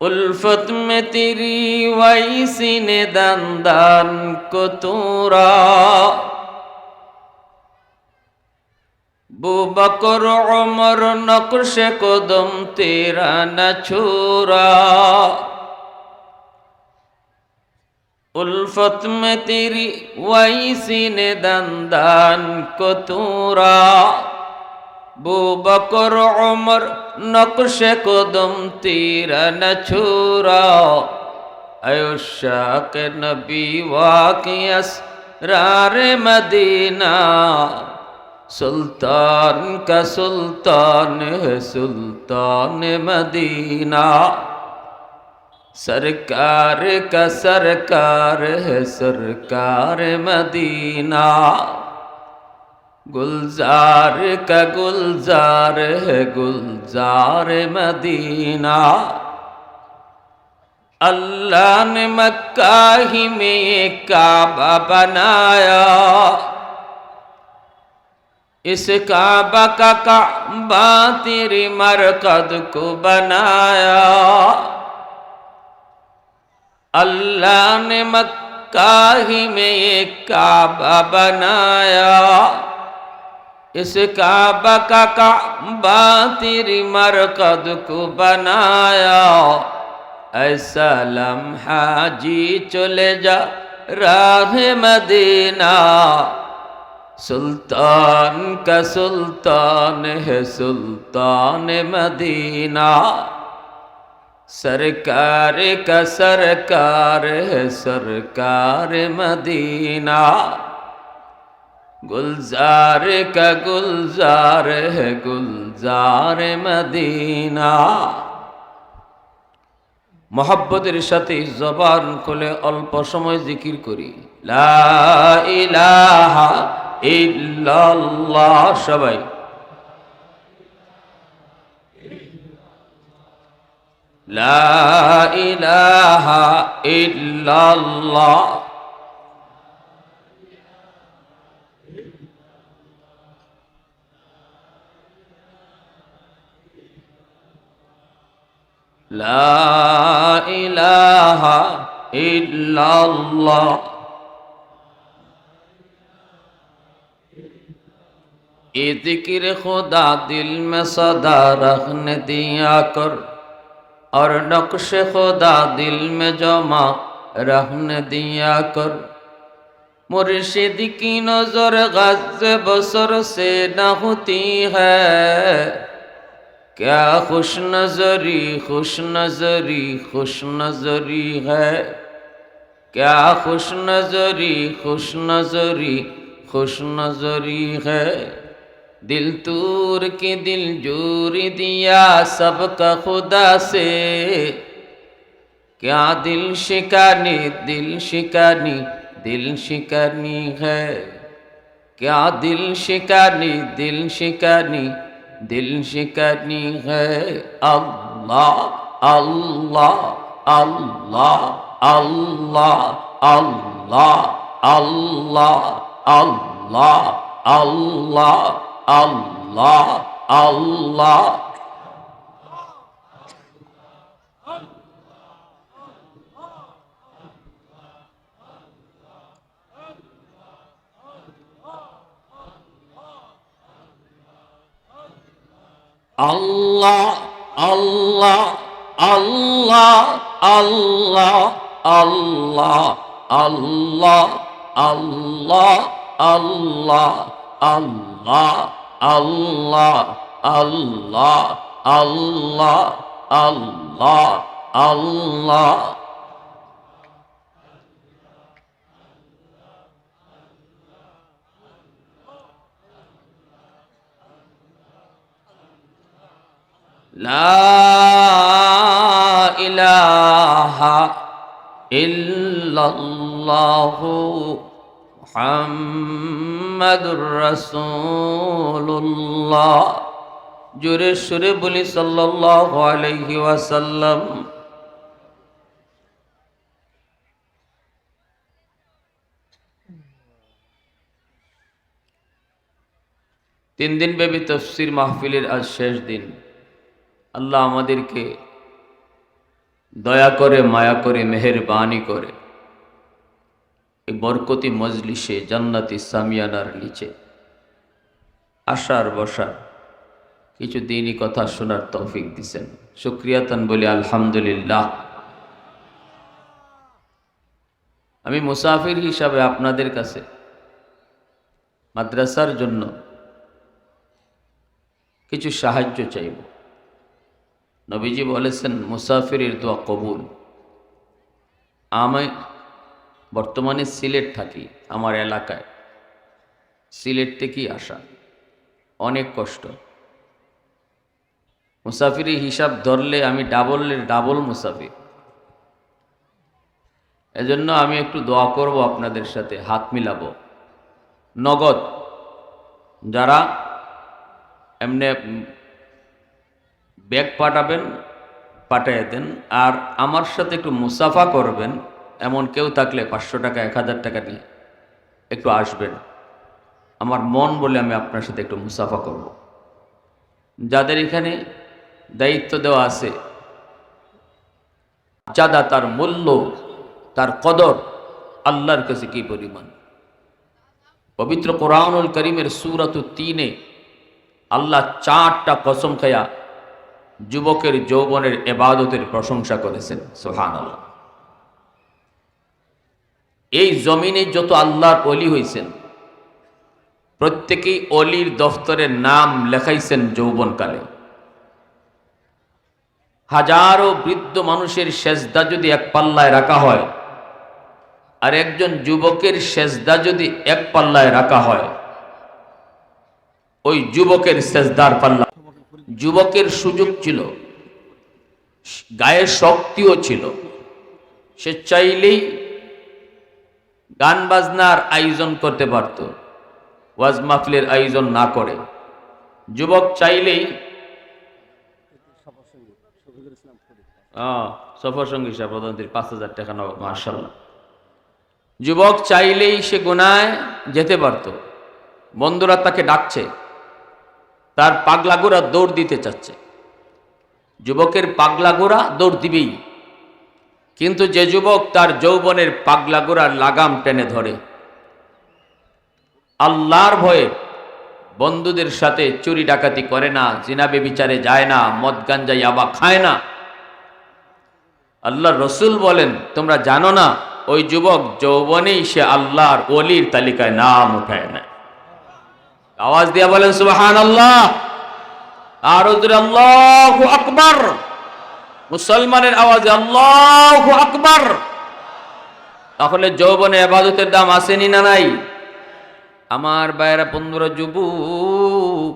उल्फत में तेरी वही सीने दंदान को तूरा बू बकर उमर नक्श कदम तेरा न छूरा उल्फत में तेरी वही सीने दंदान को तूरा बू बकर उमर नक्श कदम तेरा न छूरा अयुशाक नबी वाक़ियस रार मदीना सुल्तान का सुल्तान है सुल्तान मदीना सरकार का सरकार है सरकार मदीना गुलजार का गुलजार है गुलजार मदीना अल्लाह ने मक्का ही में ये काबा बनाया इस काबा का काबा तेरी मरकद को बनाया अल्लाह ने मक्का ही में ये काबा बनाया इस काबा का काबा तेरी मरकद को बनाया ऐसा लम्हा जी चले जा राह मदीना सुल्तान का सुल्तान है सुल्तान मदीना सरकार का सरकार है सरकार मदीना गुलजार का गुलजार है गुलजार मदीना मोहब्बतेर साथे जबान खुले अल्प समय जिकिर करी ला इलाहा इल्लाल्लाह सबाई ला इलाहा इल्लाल्लाह ला इलाहा इल्लल्लाह ये जिक्र खुदा दिल में सदा रखने दिया कर और नक्श खुदा दिल में जमा रखने दिया कर मुर्शिद की नजर गज़ बसर से न होती है क्या खुश नजरी खुश नजरी खुश नजरी है क्या खुश नजरी खुश नजरी खुश नजरी है दिल तूर की दिल जोरी दिया सबका खुदा से क्या दिल शिकानी दिल शिकानी दिल शिकानी है क्या दिल शिकानी दिल शिकानी दिल शिकनी है अल्लाह अल्लाह अल्लाह अल्लाह अल्लाह अल्लाह अल्लाह अल्लाह अल्लाह अल्लाह Allah, Allah, Allah, Allah, Allah, Allah, Allah, Allah, Allah, Allah, Allah, Allah, Allah, Allah. لا إله إلا الله محمد رسول الله জোরে সুরে বলি সাল্লাল্লাহু আলাইহি ওয়াসাল্লাম। 3 দিন ব্যাপী তাফসীর মাহফিলের আজ শেষ দিন। আল্লাহ আমাদেরকে দয়া করে, মায়া করে, মেহেরবানি করে এই বরকতি মজলিসে জান্নাতি সামিয়ানার নিচে আসার বসার কিছু দিনই কথা শোনার তৌফিক দিছেন, শুকরিয়াতান বলি আলহামদুলিল্লাহ। আমি মুসাফির হিসাবে আপনাদের কাছে মাদ্রাসার জন্য কিছু সাহায্য চাইব। নবীজি বলেছেন মুসাফিরের দোয়া কবুল। আমি বর্তমানে সিলেট থাকি, আমার এলাকায় সিলেট থেকেই আসা, অনেক কষ্ট। মুসাফিরি হিসাব ধরলে আমি ডাবল মুসাফির। এজন্য আমি একটু দোয়া করব, আপনাদের সাথে হাত মিলাবো। নগদ যারা এমনি ব্যাগ পাঠাবেন পাঠিয়ে দেন, আর আমার সাথে একটু মুসাফা করবেন এমন কেউ থাকলে 500 টাকা 1000 টাকা নিয়ে একটু আসবেন। আমার মন বলে আমি আপনার সাথে একটু মুসাফা করব। যাদের এখানে দায়িত্ব দেওয়া আছে, যাদা তার মূল্য, তার কদর আল্লাহর কাছে কি পরিমাণ। পবিত্র কোরআনুল করিমের সূরাত 3-এ আল্লাহ 4টা কসম খায়া যুবকের যৌবনের ইবাদতের প্রশংসা করেছেন। সুবহানাল্লাহ। এই জমিনে যত আল্লাহর ওলি হয়েছেন প্রত্যেকেই অলির দফতরের নাম লেখাইছেন যৌবনকালে। হাজারো বৃদ্ধ মানুষের সেজদা যদি এক পাল্লায় রাখা হয়, আর একজন যুবকের সেজদা যদি এক পাল্লায় রাখা হয়, ওই যুবকের সেজদার পাল্লা। যুবকের সুযোগ ছিল, গায়ের শক্তিও ছিল, সে চাইলেই গান বাজনার আয়োজন করতে পারত, ওয়াজ মাহফিলের আয়োজন না করে। যুবক চাইলেই সফর সঙ্গী সাহেব প্রধানমন্ত্রী 5000 টাকা নেওয়া, মাশাআল্লাহ। যুবক চাইলেই সে গুনায় যেতে পারত। বন্ধুরা তাকে ডাকছে, তার পাগলাগোরা দৌড় দিতে চাচ্ছে। যুবকের পাগলাগোরা দৌড় দিবেই, কিন্তু যে যুবক তার যৌবনের পাগলাগোরার লাগাম টেনে ধরে, আল্লাহর ভয়ে বন্ধুদের সাথে চুরি ডাকাতি করে না, জিনা বেবিচারে যায় না, মদ গাঞ্জা ইয়াবা খায় না, আল্লাহর রসুল বলেন তোমরা জানো না ওই যুবক যৌবনেই সে আল্লাহর ওলির তালিকায় নাম উঠায় না। আওয়াজ দিয়া বলেন সুবহানাল্লাহ। আর আল্লাহু আকবার, মুসলমানের আওয়াজে আল্লাহু আকবার। তাহলে যৌবনে ইবাদতের দাম আসেনি না নাই? আমার ভাইয়েরা, বন্ধুরা, যুবক,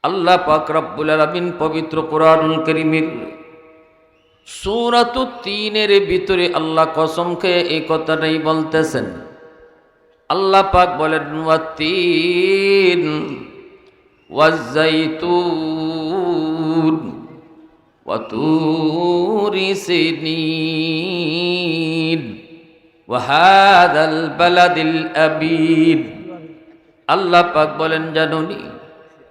আল্লাহ পাক রব্বুল আলামিন পবিত্র কোরআনুল কারীমের সূরাত 3-এর ভিতরে আল্লাহ কসম খেয়ে এই কথাটাই বলতেছেন। আল্লাহ পাক বলেন ওয়াত্তিন ওয়াজ্জাইতুন ওয়াতুরি সিনিন ওয়াহাদাল বালাদিল আবিদ। আল্লাহ পাক বলেন জানুনি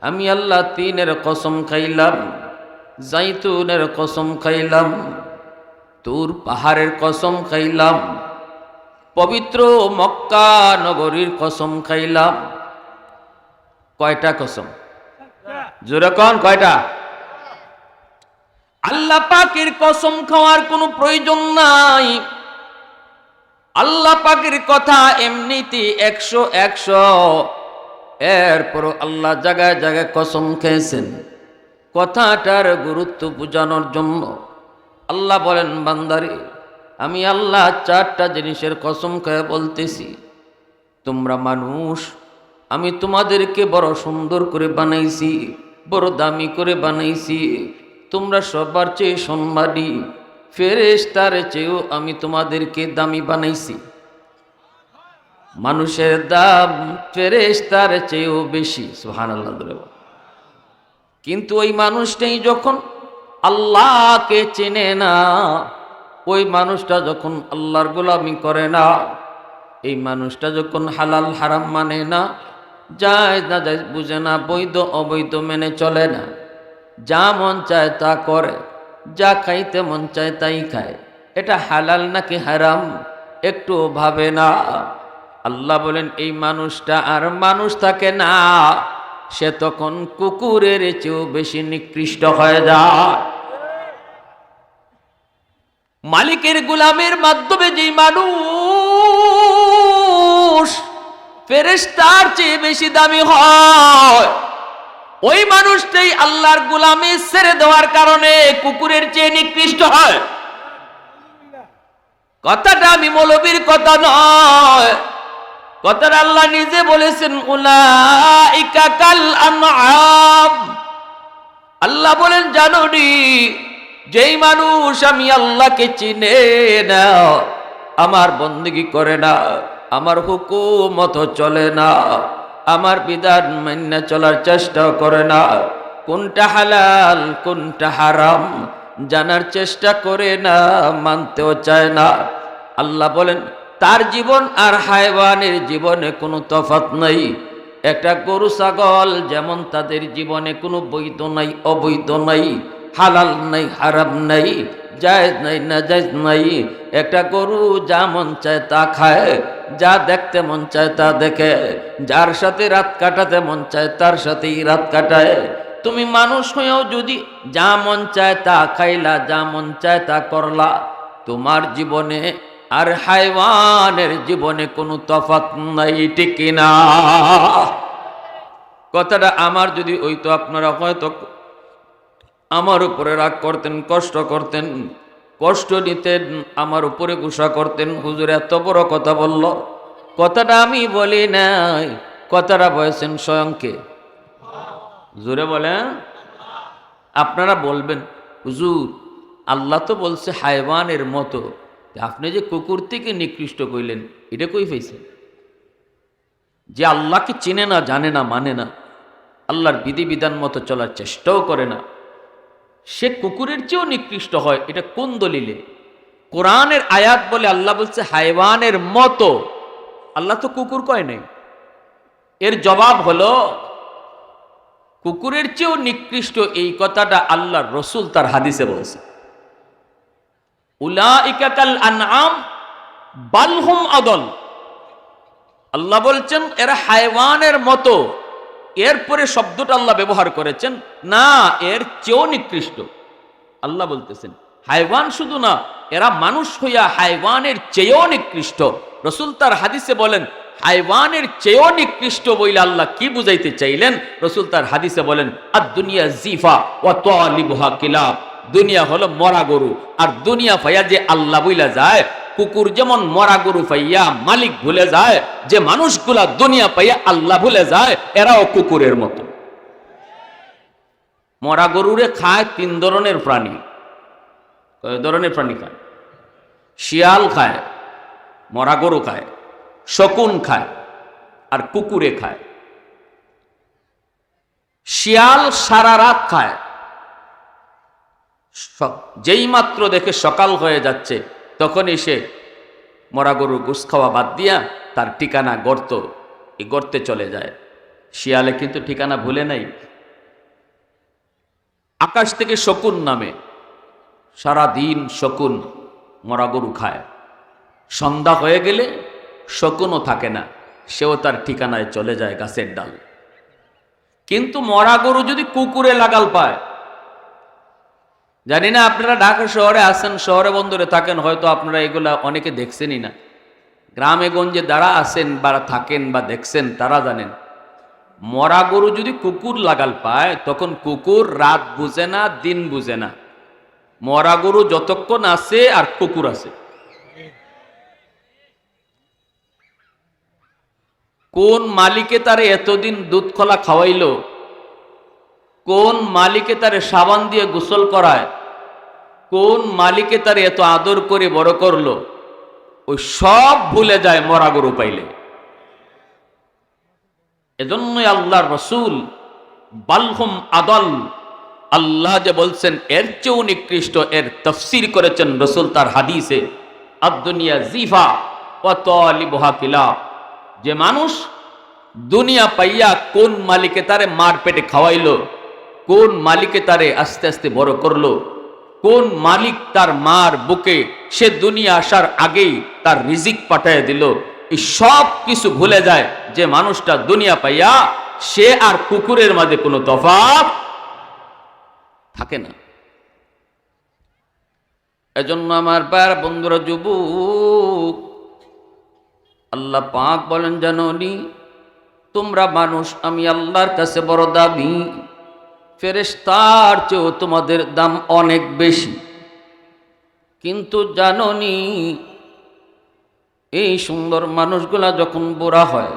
আমি আল্লাহ 3-এর কসম খাইলাম, জাইতুনের কসম খাইলাম, তুর পাহাড়ের কসম খাইলাম, পবিত্র মক্কা নগরীর কসম খাইলাম। কয়টা কসম? জোরে কোন কয়টা? আল্লাহ পাকের কসম খাওয়ার কোনো প্রয়োজন নাই। আল্লাহ পাকের কথা এমনিতে 100 এরপর আল্লাহ জায়গায় জায়গায় কসম খেয়েছেন কথাটার গুরুত্ব বোঝানোর জন্য। আল্লাহ বলেন বান্দারে, আমি আল্লাহ 4টা জিনিসের কসম খেয়ে বলতেছি। তোমরা মানুষ, আমি তোমাদেরকে বড় সুন্দর করে বানাইছি, বড় দামি করে বানাইছি। তোমরা সবার চেয়ে সম্মানী, ফেরেশতার চেয়েও আমি তোমাদেরকে দামি বানাইছি। মানুষের দাম ফেরেশতার চেয়েও বেশি, সুবহানাল্লাহ। কিন্তু ওই মানুষটাই যখন আল্লাহকে চেনে না, ওই মানুষটা যখন আল্লাহর গোলামি করে না, এই মানুষটা যখন হালাল হারাম মানে না, জায়েজ না জায়েজ বুঝে না, বৈধ অবৈধ মেনে চলে না, যা মন চায় তা করে, যা খাইতে মন চায় তাই খায়, এটা হালাল নাকি হারাম একটু ভাবে না। আল্লাহ বলেন এই মানুষটা আর মানুষ থাকে না, সে তখন কুকুরের চেয়েও বেশি নিকৃষ্ট হয়ে যায়। মালিকের গোলামের মাধ্যমে যে মানুষ ফেরেশতার চেয়ে বেশি দামি হয়, ওই মানুষটাই আল্লাহর গোলামি ছেড়ে দেওয়ার কারণে কুকুরের চেয়ে নিকৃষ্ট হয়। কথাটা আমি মৌলবীর কথা নয়, কথাটা আল্লাহ নিজে বলেছেন, উলাইকা কাল আনআম। আল্লাহ বলেন জানো নি, যেই মানুষ আমি আল্লাহকে চিনে না, আমার বন্দেগী করে না, আমার হুকুম মতো চলে না, আমার বিধান মেনে চলার চেষ্টা করে না, কোনটা হালাল কোনটা হারাম জানার চেষ্টা করে না, মানতেও চায় না, আল্লাহ বলেন তার জীবন আর হায়ওয়ানের জীবনে কোনো তফাৎ নাই। একটা গরু ছাগল যেমন তাদের জীবনে কোনো বৈধ নাই অবৈধ নাই, হালাল নাই হারাম নাই, জায়েজ নাই নাজায়েজ নাই। একটা গরু যা মন চায় তা খায়, যা দেখতে মন চায় তা দেখে, যার সাথে রাত কাটাতে মন চায় তার সাথেই রাত কাটায়। তুমি মানুষ হয়েও যদি যা মন চায় তা খাইলা, যা মন চায় তা করলা, তোমার জীবনে আর হায়ওয়ানের জীবনে কোনো তফাৎ নাই, ঠিক কিনা? কথাটা আমার যদি হইতো আপনারা হয়তো আমার উপরে রাগ করতেন, কষ্ট করতেন, কষ্ট নিতেন, আমার উপরে গুসা করতেন, হুজুর এত বড় কথা বলল। কথাটা আমি বলি নাই, কথাটা বলেছেন স্বয়ংকে। জোরে বলেন। আপনারা বলবেন হুজুর আল্লাহ তো বলছে হায়ওয়ানের মতো, আপনি যে কুকুর থেকে নিকৃষ্ট কইলেন, এটা কই পাইছেন? যে আল্লাহকে চিনে না, জানে না, মানে না, আল্লাহর বিধিবিধান মতো চলার চেষ্টাও করে না, সে কুকুরের চেয়েও নিকৃষ্ট হয়, এটা কোন দলিলে? কোরআনের আয়াত বলে আল্লাহ বলছে হায়ওয়ানের মতো, আল্লাহ তো কুকুর কয় নাই। এর জবাব হলো কুকুরের চেয়েও নিকৃষ্ট এই কথাটা আল্লাহর রসুল তার হাদিসে বলছে। উলাইকা কাল আনআম বাল হুম আদল। আল্লাহ বলছেন এরা হায়ওয়ানের মতো, এরপরে শব্দটা আল্লাহ ব্যবহার করেছেন না, এর চেয়েও নিকৃষ্ট। আল্লাহ বলতেছেন হায়ওয়ান শুধু না, এরা মানুষ হইয়া হায়ওয়ানের চেয়েও নিকৃষ্ট। রসুল তার হাদিসে বলেন হায়ওয়ানের চেয়েও নিকৃষ্ট বইলে আল্লাহ কি বুঝাইতে চাইলেন? রসুল তার হাদিসে বলেন আর দুনিয়া জিফা ওয়া তালিবুহা কিলাব। দুনিয়া হলো মরা গরু, আর দুনিয়া ফাইয়া যে আল্লাহ বইলা যায়, কুকুর যেমন মরা গরু পাইয়া মালিক ভুলে যায়, যে মানুষগুলা দুনিয়া পাইয়া আল্লাহ ভুলে যায়, এরাও কুকুরের মতো। মরা গরুরে খায় তিন ধরনের প্রাণী। কয় ধরনের প্রাণী খায়? শিয়াল খায়, মরা গরু খায়, শকুন খায়, আর কুকুরে খায়। শিয়াল সারা রাত খায়, যেই মাত্র দেখে সকাল হয়ে যাচ্ছে তখনই সে মরা গরুর গোশত খাওয়া বাদ দিয়া তার ঠিকানা গর্ত, এই গর্তে চলে যায়। শিয়ালে কিন্তু ঠিকানা ভুলে নাই। আকাশ থেকে শকুন নামে, সারা দিন শকুন মরা গরু খায়। সন্ধ্যা হয়ে গেলে শকুনও থাকে না, সেও তার ঠিকানায় চলে যায় গাছের ডাল। কিন্তু মরা গরু যদি কুকুরে লাগাল পায়, জানি না আপনারা ঢাকা শহরে আছেন, শহরে বন্দরে থাকেন, হয়তো আপনারা এগুলা অনেকে দেখছেনই না। গ্রামে গঞ্জে যারা আছেন বা থাকেন বা দেখছেন তারা জানেন, মরা গরু যদি কুকুর লাগাল পায় তখন কুকুর রাত বুঝে না, দিন বুঝে না। মরা গরু যতক্ষণ আছে আর কুকুর আছে। কোন মালিকে তারে এতদিন দুধ খোলা খাওয়াইলো, কোন মালিকে তারে সাবান দিয়ে গোসল করায়, কোন মালিকে তারে এত আদর করে বড় করলো, ওই সব ভুলে যায় মরা গরু পাইলে। এজন্যই আল্লাহর রসুল বালহুম আদল, আল্লাহ যে বলছেন এর চেয়েও নিকৃষ্ট, এর তাফসীর করেছেন রসুল তার হাদিসে আদ-দুনিয়া জিফা ওয়া তালিবুহা কিলাব। যে মানুষ দুনিয়া পাইয়া কোন মালিকে তারে মার পেটে খাওয়াইলো, কোন মালিকে তারে আস্তে আস্তে বড় করলো, কোন মালিক তার মার বুকে সে দুনিয়া আসার আগেই তার রিজিক পাঠায় দিল, এই সব কিছু ভুলে যায় যে মানুষটা দুনিয়া পাইয়া সে আর কুকুরের মাঝে কোনো তফাৎ থাকে না। এজন্য আমার বার বন্ধুরা, যুবক, আল্লাহ পাক বলেন, জানোনি তোমরা মানুষ, আমি আল্লাহর কাছে বড় দামি, ফেরেশতার চেয়েও তোমাদের দাম অনেক বেশি। কিন্তু জানোনি এই সুন্দর মানুষগুলা যখন বুড়া হয়,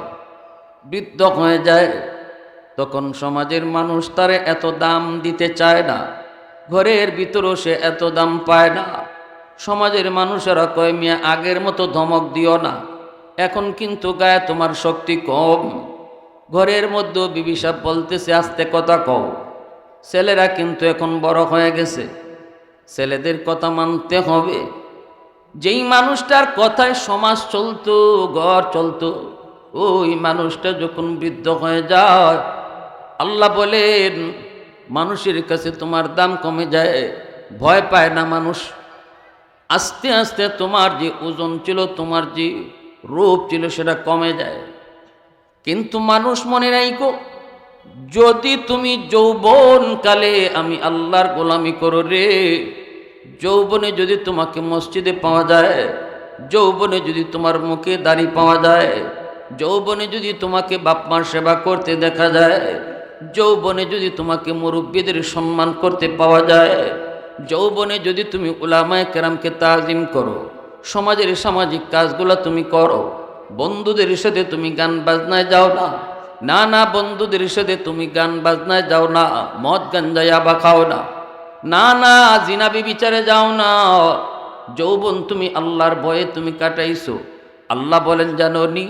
বৃদ্ধ হয়ে যায়, তখন সমাজের মানুষ তারে এত দাম দিতে চায় না, ঘরের ভিতরেও সে এত দাম পায় না। সমাজের মানুষেরা কয়, মিয়া আগের মতো ধমক দিও না, এখন কিন্তু গায়ে তোমার শক্তি কম। ঘরের মধ্যেও বিবি সাহেব বলতেছে, আস্তে কথা কও। ছেলেরা কিন্তু এখন বড় হয়ে গেছে, ছেলেদের কথা মানতে হবে। যেই মানুষটার কথায় সমাজ চলতো, ঘর চলতো, ওই মানুষটা যখন বৃদ্ধ হয়ে যায়, আল্লাহ বলেন মানুষের কাছে তোমার দাম কমে যায়, ভয় পায় না মানুষ। আস্তে আস্তে তোমার যে ওজন ছিল, তোমার যে রূপ ছিল, সেটা কমে যায়। কিন্তু মানুষ মনে রাখো, যদি তুমি যৌবন কালে আমি আল্লাহর গোলামি করো রে, যৌবনে যদি তোমাকে মসজিদে পাওয়া যায়, যৌবনে যদি তোমার মুখে দাড়ি পাওয়া যায়, যৌবনে যদি তোমাকে বাপমার সেবা করতে দেখা যায়, যৌবনে যদি তোমাকে মুরব্বীদের সম্মান করতে পাওয়া যায়, যৌবনে যদি তুমি উলামায়ে কেরামকে তাজিম করো, সমাজের সামাজিক কাজগুলো তুমি করো, বন্ধুদের সাথে তুমি গান বাজনায় যাও না, না না, বন্ধুদের সাথে তুমি গান বাজনায় যাও না, মদ গাঞ্জা ইয়াবা খাও না, না না, জিনা বিবিচারে যাও না, যৌবন তুমি আল্লাহর ভয়ে তুমি কাটাইছো। আল্লাহ বলেন, জানোনি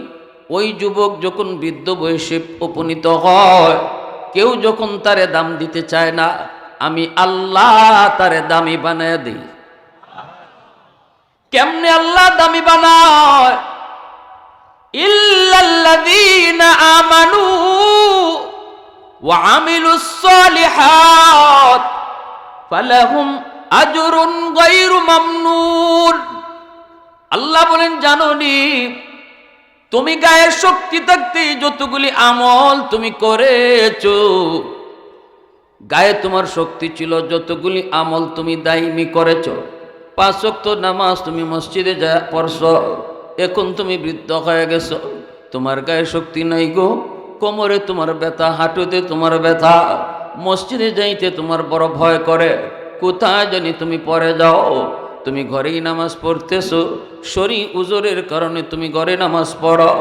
ওই যুবক যখন বৃদ্ধ বয়সে উপনীত হয়, কেউ যখন তারে দাম দিতে চায় না, আমি আল্লাহ তারে দামি বানায় দিই। কেমনে আল্লাহ দামি বানায়? ইল্লাল্লাযীনা আমানু ওয়া আমিলুস সালিহাত ফালাহুম আজরুন গায়রু মামনুন। আল্লাহ বলেন, জানোনি তুমি গায়ের শক্তি থাকতে যতগুলি আমল তুমি করেছো, গায়ে তোমার শক্তি ছিল, যতগুলি আমল তুমি দায়মি করেছো, 5 ওয়াক্ত নামাজ তুমি মসজিদে যা পড়ছো, এখন তুমি বৃদ্ধ হয়ে গেছো, তোমার গায়ে শক্তি নাই গো, কোমরে তোমার ব্যথা, হাঁটুতে তোমার ব্যথা, মসজিদে যাইতে তোমার বড় ভয় করে, কোথায় জানি তুমি পড়ে যাও। তুমি ঘরেই নামাজ পড়তেছো, শরীর উজরের কারণে তুমি ঘরে নামাজ পড়ো,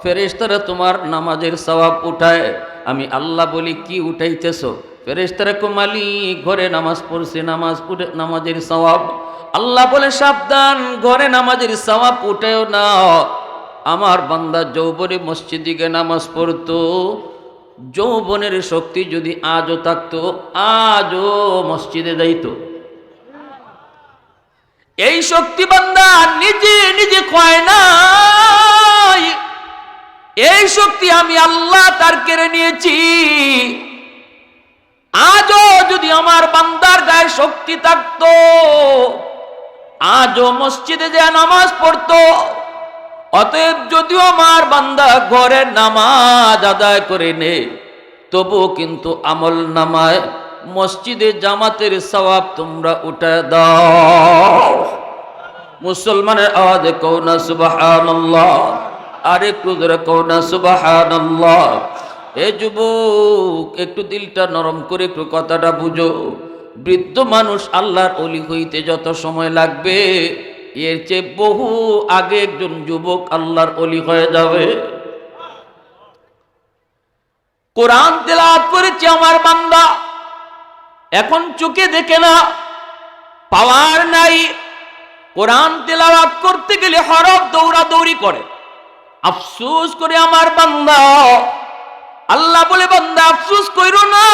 ফেরেশতারা তোমার নামাজের সওয়াব উঠায়। আমি আল্লাহ বলি, কি উঠাইতেছো? ফেরেশতারা কো মালিক, ঘরে নামাজ পড়ছে, নামাজের সওয়াব। আল্লাহ বলে, সাবধান, ঘরে নামাজের সওয়াব উঠায়ও না। আমার বান্দা যৌবনে মসজিদে গিয়ে নামাজ পড়তো, যৌবনের শক্তি যদি আজও থাকতো, আজও মসজিদে যাইতো। এই শক্তি বান্দা নিজে নিজে কয় না, এই শক্তি আমি আল্লাহ তার কেড়ে নিয়েছি। আজও যদি আমার বান্দার গায়ে শক্তি থাকতো, আজও মসজিদে যে নামাজ পড়তো। অতএব যদিও আমার বান্দা ঘরে নামাজ আদায় করে নে, তবুও কিন্তু আমল নামায় মসজিদে জামাতের সওয়াব তোমরা উঠে দাও। মুসলমানের আওয়াজে কও না সুবহানাল্লাহ, আর একটু জোরে কও না সুবহানাল্লাহ। এ যুবক, একটু দিলটা নরম করে একটু কথাটা বুঝো। বৃদ্ধ মানুষ আল্লাহর ওলি হইতে যত সময় লাগবে, এর চেয়ে বহু আগে একজন যুবক আল্লাহর ওলি হয়ে যাবে। কোরআন তেলাওয়াত করেছে আমার বান্দা, এখন চোখে দেখে না, পাওয়ার নাই, কোরআন তেলাওয়াত করতে গেলে হরফ দৌড়াদৌড়ি করে, আফসোস করে আমার বান্দা। আল্লাহ বলে, বান্দা আফসোস কইরো না।